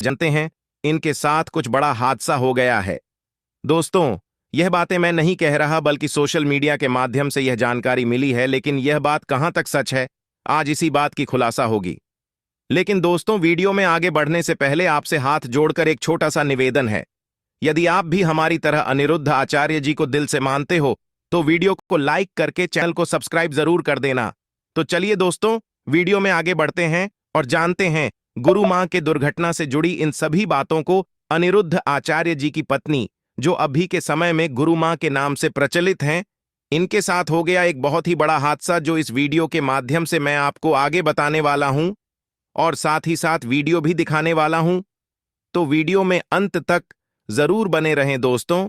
जानते हैं, इनके साथ कुछ बड़ा हादसा हो गया है। दोस्तों, यह बातें मैं नहीं कह रहा बल्कि सोशल मीडिया के माध्यम से यह जानकारी मिली है, लेकिन यह बात कहां तक सच है, आज इसी बात की खुलासा होगी। लेकिन दोस्तों, वीडियो में आगे बढ़ने से पहले आपसे हाथ जोड़कर एक छोटा सा निवेदन है। यदि आप भी हमारी तरह अनिरुद्ध आचार्य जी को दिल से मानते हो, तो वीडियो को लाइक करके चैनल को सब्सक्राइब जरूर कर देना। तो चलिए दोस्तों, वीडियो में आगे बढ़ते हैं और जानते हैं गुरु मां के दुर्घटना से जुड़ी इन सभी बातों को। अनिरुद्ध आचार्य जी की पत्नी, जो अभी के समय में गुरु मां के नाम से प्रचलित हैं, इनके साथ हो गया एक बहुत ही बड़ा हादसा, जो इस वीडियो के माध्यम से मैं आपको आगे बताने वाला हूं और साथ ही साथ वीडियो भी दिखाने वाला हूं। तो वीडियो में अंत तक जरूर बने रहें दोस्तों।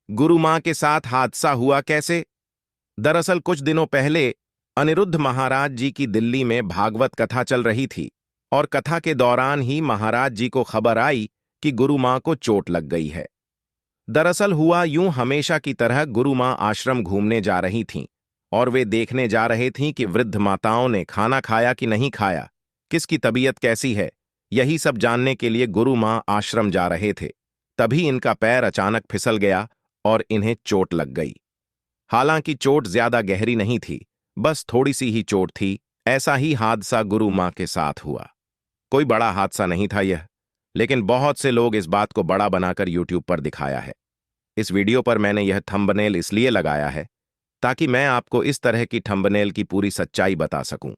गुरु मां के साथ हादसा हुआ कैसे? दरअसल कुछ दिनों पहले अनिरुद्ध महाराज जी की दिल्ली में भागवत कथा चल रही थी और कथा के दौरान ही महाराज जी को खबर आई कि गुरु मां को चोट लग गई है। दरअसल हुआ यूं, हमेशा की तरह गुरु मां आश्रम घूमने जा रही थीं और वे देखने जा रहे थीं कि वृद्ध माताओं ने खाना खाया कि नहीं खाया, किसकी तबीयत कैसी है, यही सब जानने के लिए गुरु मां आश्रम जा रहे थे। तभी इनका पैर अचानक फिसल गया और इन्हें चोट लग गई। हालांकि चोट ज्यादा गहरी नहीं थी, बस थोड़ी सी ही चोट थी। ऐसा ही हादसा गुरु मां के साथ हुआ। कोई बड़ा हादसा नहीं था यह, लेकिन बहुत से लोग इस बात को बड़ा बनाकर यूट्यूब पर दिखाया है। इस वीडियो पर मैंने यह थंबनेल इसलिए लगाया है ताकि मैं आपको इस तरह की थंबनेल की पूरी सच्चाई बता सकूं,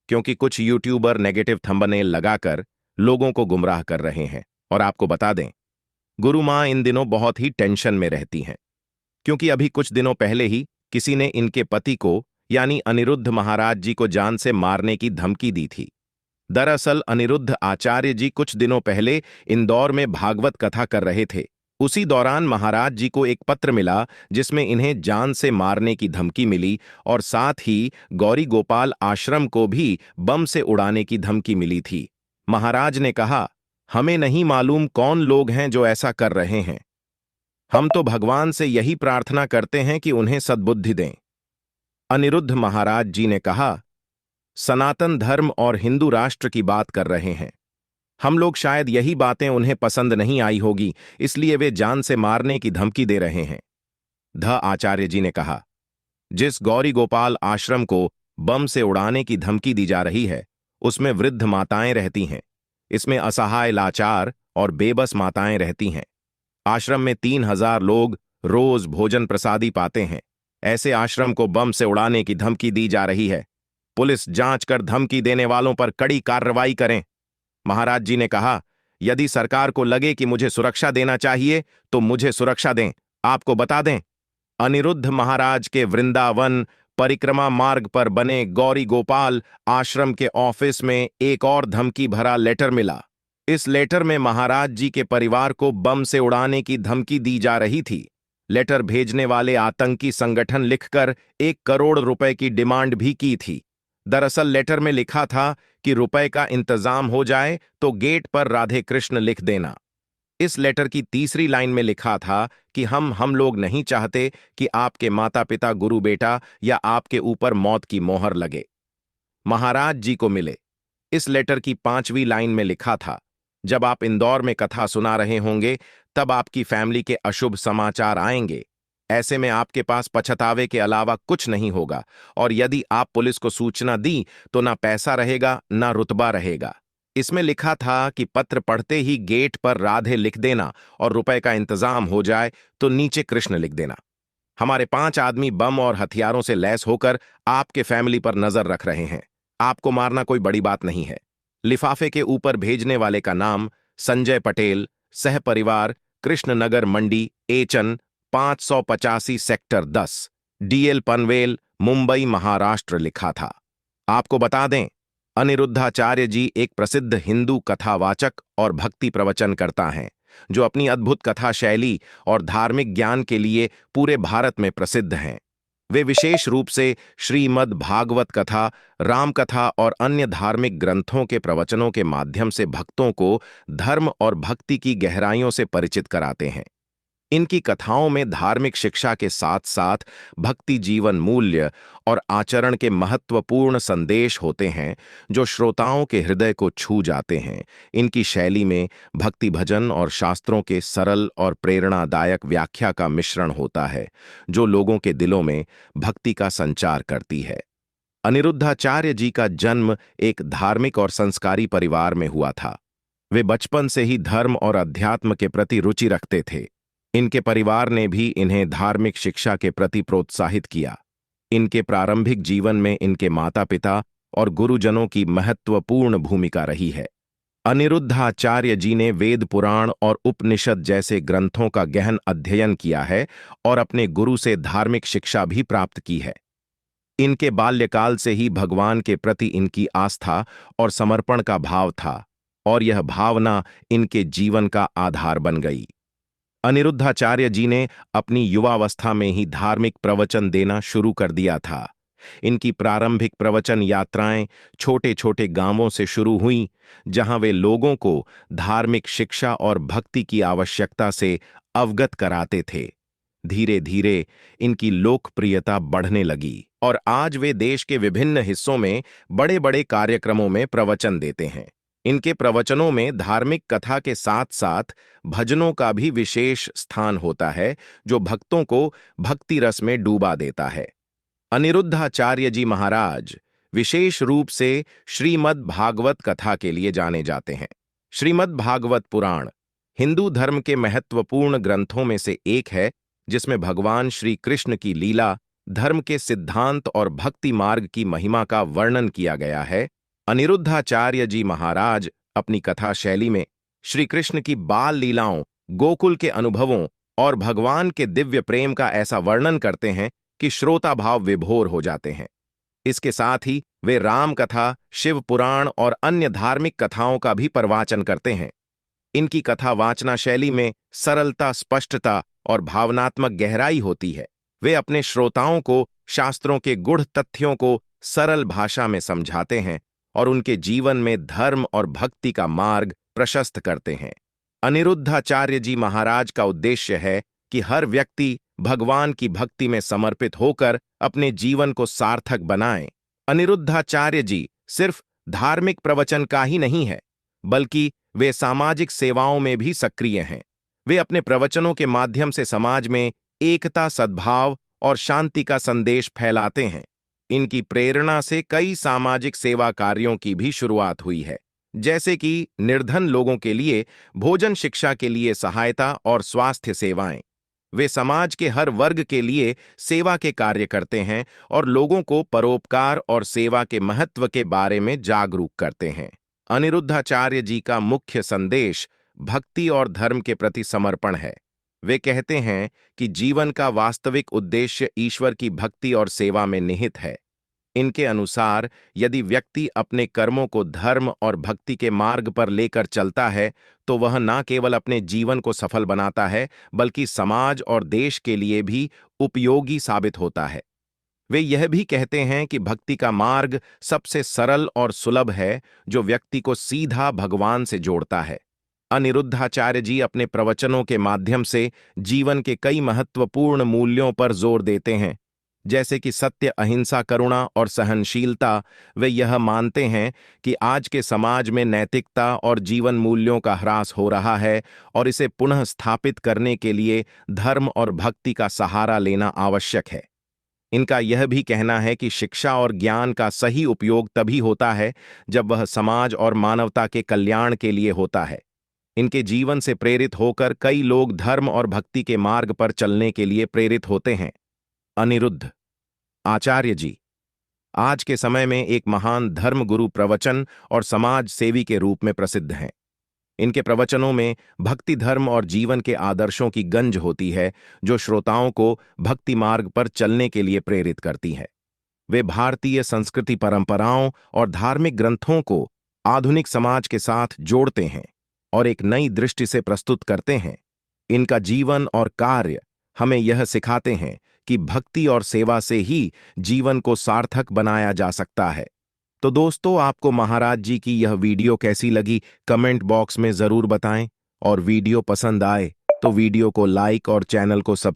क्योंकि कुछ यूट्यूबर नेगेटिव थंबनेल लगाकर लोगों को गुमराह कर रहे हैं। और आपको बता दें, गुरु मां इन दिनों बहुत ही टेंशन में रहती हैं, क्योंकि अभी कुछ दिनों पहले ही किसी ने इनके पति को, यानी अनिरुद्ध महाराज जी को जान से मारने की धमकी दी थी। दरअसल अनिरुद्ध आचार्य जी कुछ दिनों पहले इंदौर में भागवत कथा कर रहे थे। उसी दौरान महाराज जी को एक पत्र मिला जिसमें इन्हें जान से मारने की धमकी मिली और साथ ही गौरी गोपाल आश्रम को भी बम से उड़ाने की धमकी मिली थी। महाराज ने कहा, हमें नहीं मालूम कौन लोग हैं जो ऐसा कर रहे हैं, हम तो भगवान से यही प्रार्थना करते हैं कि उन्हें सद्बुद्धि दें। अनिरुद्ध महाराज जी ने कहा, सनातन धर्म और हिंदू राष्ट्र की बात कर रहे हैं, हम लोग शायद यही बातें उन्हें पसंद नहीं आई होगी, इसलिए वे जान से मारने की धमकी दे रहे हैं। ध आचार्य जी ने कहा, जिस गौरी गोपाल आश्रम को बम से उड़ाने की धमकी दी जा रही है, उसमें वृद्ध माताएं रहती हैं। इसमें असहाय, लाचार और बेबस माताएं रहती हैं। आश्रम में 3000 लोग रोज भोजन प्रसादी पाते हैं। ऐसे आश्रम को बम से उड़ाने की धमकी दी जा रही है। पुलिस जांच कर धमकी देने वालों पर कड़ी कार्रवाई करें। महाराज जी ने कहा, यदि सरकार को लगे कि मुझे सुरक्षा देना चाहिए तो मुझे सुरक्षा दें। आपको बता दें, अनिरुद्ध महाराज के वृंदावन परिक्रमा मार्ग पर बने गौरी गोपाल आश्रम के ऑफिस में एक और धमकी भरा लेटर मिला। इस लेटर में महाराज जी के परिवार को बम से उड़ाने की धमकी दी जा रही थी। लेटर भेजने वाले आतंकी संगठन लिखकर 1 करोड़ रुपए की डिमांड भी की थी। दरअसल लेटर में लिखा था कि रुपए का इंतजाम हो जाए तो गेट पर राधे कृष्ण लिख देना। इस लेटर की तीसरी लाइन में लिखा था कि हम लोग नहीं चाहते कि आपके माता पिता, गुरु बेटा या आपके ऊपर मौत की मोहर लगे। महाराज जी को मिले। इस लेटर की 5वीं लाइन में लिखा था, जब आप इंदौर में कथा सुना रहे होंगे तब आपकी फैमिली के अशुभ समाचार आएंगे। ऐसे में आपके पास पछतावे के अलावा कुछ नहीं होगा, और यदि आप पुलिस को सूचना दी तो ना पैसा रहेगा ना रुतबा रहेगा। इसमें लिखा था कि पत्र पढ़ते ही गेट पर राधे लिख देना और रुपए का इंतजाम हो जाए तो नीचे कृष्ण लिख देना। हमारे 5 आदमी बम और हथियारों से लैस होकर आपके फैमिली पर नजर रख रहे हैं। आपको मारना कोई बड़ी बात नहीं है। लिफाफे के ऊपर भेजने वाले का नाम संजय पटेल, सह परिवार, कृष्णनगर मंडी, एचन 585 सेक्टर 10, डीएल पनवेल, मुंबई, महाराष्ट्र लिखा था। आपको बता दें, अनिरुद्धाचार्य जी एक प्रसिद्ध हिंदू कथावाचक और भक्ति प्रवचनकर्ता हैं, जो अपनी अद्भुत कथा शैली और धार्मिक ज्ञान के लिए पूरे भारत में प्रसिद्ध हैं। वे विशेष रूप से श्रीमद् भागवत कथा, राम कथा और अन्य धार्मिक ग्रंथों के प्रवचनों के माध्यम से भक्तों को धर्म और भक्ति की गहराइयों से परिचित कराते हैं। इनकी कथाओं में धार्मिक शिक्षा के साथ साथ भक्ति जीवन मूल्य और आचरण के महत्वपूर्ण संदेश होते हैं जो श्रोताओं के हृदय को छू जाते हैं। इनकी शैली में भक्ति भजन और शास्त्रों के सरल और प्रेरणादायक व्याख्या का मिश्रण होता है जो लोगों के दिलों में भक्ति का संचार करती है। अनिरुद्धाचार्य जी का जन्म एक धार्मिक और संस्कारी परिवार में हुआ था। वे बचपन से ही धर्म और अध्यात्म के प्रति रुचि रखते थे। इनके परिवार ने भी इन्हें धार्मिक शिक्षा के प्रति प्रोत्साहित किया। इनके प्रारंभिक जीवन में इनके माता पिता और गुरुजनों की महत्वपूर्ण भूमिका रही है। अनिरुद्धाचार्य जी ने वेद पुराण और उपनिषद जैसे ग्रंथों का गहन अध्ययन किया है और अपने गुरु से धार्मिक शिक्षा भी प्राप्त की है। इनके बाल्यकाल से ही भगवान के प्रति इनकी आस्था और समर्पण का भाव था और यह भावना इनके जीवन का आधार बन गई। अनिरुद्धाचार्य जी ने अपनी युवावस्था में ही धार्मिक प्रवचन देना शुरू कर दिया था। इनकी प्रारंभिक प्रवचन यात्राएं छोटे छोटे गांवों से शुरू हुईं, जहां वे लोगों को धार्मिक शिक्षा और भक्ति की आवश्यकता से अवगत कराते थे। धीरे धीरे इनकी लोकप्रियता बढ़ने लगी और आज वे देश के विभिन्न हिस्सों में बड़े बड़े कार्यक्रमों में प्रवचन देते हैं। इनके प्रवचनों में धार्मिक कथा के साथ साथ भजनों का भी विशेष स्थान होता है जो भक्तों को भक्ति रस में डूबा देता है। अनिरुद्धाचार्य जी महाराज विशेष रूप से श्रीमद् भागवत कथा के लिए जाने जाते हैं। श्रीमद् भागवत पुराण हिंदू धर्म के महत्वपूर्ण ग्रंथों में से एक है जिसमें भगवान श्री कृष्ण की लीला, धर्म के सिद्धांत और भक्ति मार्ग की महिमा का वर्णन किया गया है। अनिरुद्धाचार्य जी महाराज अपनी कथा शैली में श्री कृष्ण की बाल लीलाओं, गोकुल के अनुभवों और भगवान के दिव्य प्रेम का ऐसा वर्णन करते हैं कि श्रोता भाव विभोर हो जाते हैं। इसके साथ ही वे राम कथा, शिव पुराण और अन्य धार्मिक कथाओं का भी प्रवाचन करते हैं। इनकी कथा वाचना शैली में सरलता, स्पष्टता और भावनात्मक गहराई होती है। वे अपने श्रोताओं को शास्त्रों के गूढ़ तथ्यों को सरल भाषा में समझाते हैं और उनके जीवन में धर्म और भक्ति का मार्ग प्रशस्त करते हैं। अनिरुद्धाचार्य जी महाराज का उद्देश्य है कि हर व्यक्ति भगवान की भक्ति में समर्पित होकर अपने जीवन को सार्थक बनाए। अनिरुद्धाचार्य जी सिर्फ धार्मिक प्रवचन का ही नहीं है, बल्कि वे सामाजिक सेवाओं में भी सक्रिय हैं। वे अपने प्रवचनों के माध्यम से समाज में एकता, सद्भाव और शांति का संदेश फैलाते हैं। इनकी प्रेरणा से कई सामाजिक सेवा कार्यों की भी शुरुआत हुई है, जैसे कि निर्धन लोगों के लिए भोजन, शिक्षा के लिए सहायता और स्वास्थ्य सेवाएं। वे समाज के हर वर्ग के लिए सेवा के कार्य करते हैं और लोगों को परोपकार और सेवा के महत्व के बारे में जागरूक करते हैं। अनिरुद्धाचार्य जी का मुख्य संदेश भक्ति और धर्म के प्रति समर्पण है। वे कहते हैं कि जीवन का वास्तविक उद्देश्य ईश्वर की भक्ति और सेवा में निहित है। इनके अनुसार यदि व्यक्ति अपने कर्मों को धर्म और भक्ति के मार्ग पर लेकर चलता है तो वह न केवल अपने जीवन को सफल बनाता है बल्कि समाज और देश के लिए भी उपयोगी साबित होता है। वे यह भी कहते हैं कि भक्ति का मार्ग सबसे सरल और सुलभ है जो व्यक्ति को सीधा भगवान से जोड़ता है। अनिरुद्धाचार्य जी अपने प्रवचनों के माध्यम से जीवन के कई महत्वपूर्ण मूल्यों पर जोर देते हैं, जैसे कि सत्य, अहिंसा, करुणा और सहनशीलता। वे यह मानते हैं कि आज के समाज में नैतिकता और जीवन मूल्यों का ह्रास हो रहा है और इसे पुनः स्थापित करने के लिए धर्म और भक्ति का सहारा लेना आवश्यक है। इनका यह भी कहना है कि शिक्षा और ज्ञान का सही उपयोग तभी होता है जब वह समाज और मानवता के कल्याण के लिए होता है। इनके जीवन से प्रेरित होकर कई लोग धर्म और भक्ति के मार्ग पर चलने के लिए प्रेरित होते हैं। अनिरुद्ध आचार्य जी आज के समय में एक महान धर्मगुरु, प्रवचन और समाज सेवी के रूप में प्रसिद्ध हैं। इनके प्रवचनों में भक्ति, धर्म और जीवन के आदर्शों की गंज होती है जो श्रोताओं को भक्ति मार्ग पर चलने के लिए प्रेरित करती है। वे भारतीय संस्कृति, परंपराओं और धार्मिक ग्रंथों को आधुनिक समाज के साथ जोड़ते हैं और एक नई दृष्टि से प्रस्तुत करते हैं। इनका जीवन और कार्य हमें यह सिखाते हैं कि भक्ति और सेवा से ही जीवन को सार्थक बनाया जा सकता है। तो दोस्तों, आपको महाराज जी की यह वीडियो कैसी लगी कमेंट बॉक्स में जरूर बताएं और वीडियो पसंद आए तो वीडियो को लाइक और चैनल को सब्सक्राइब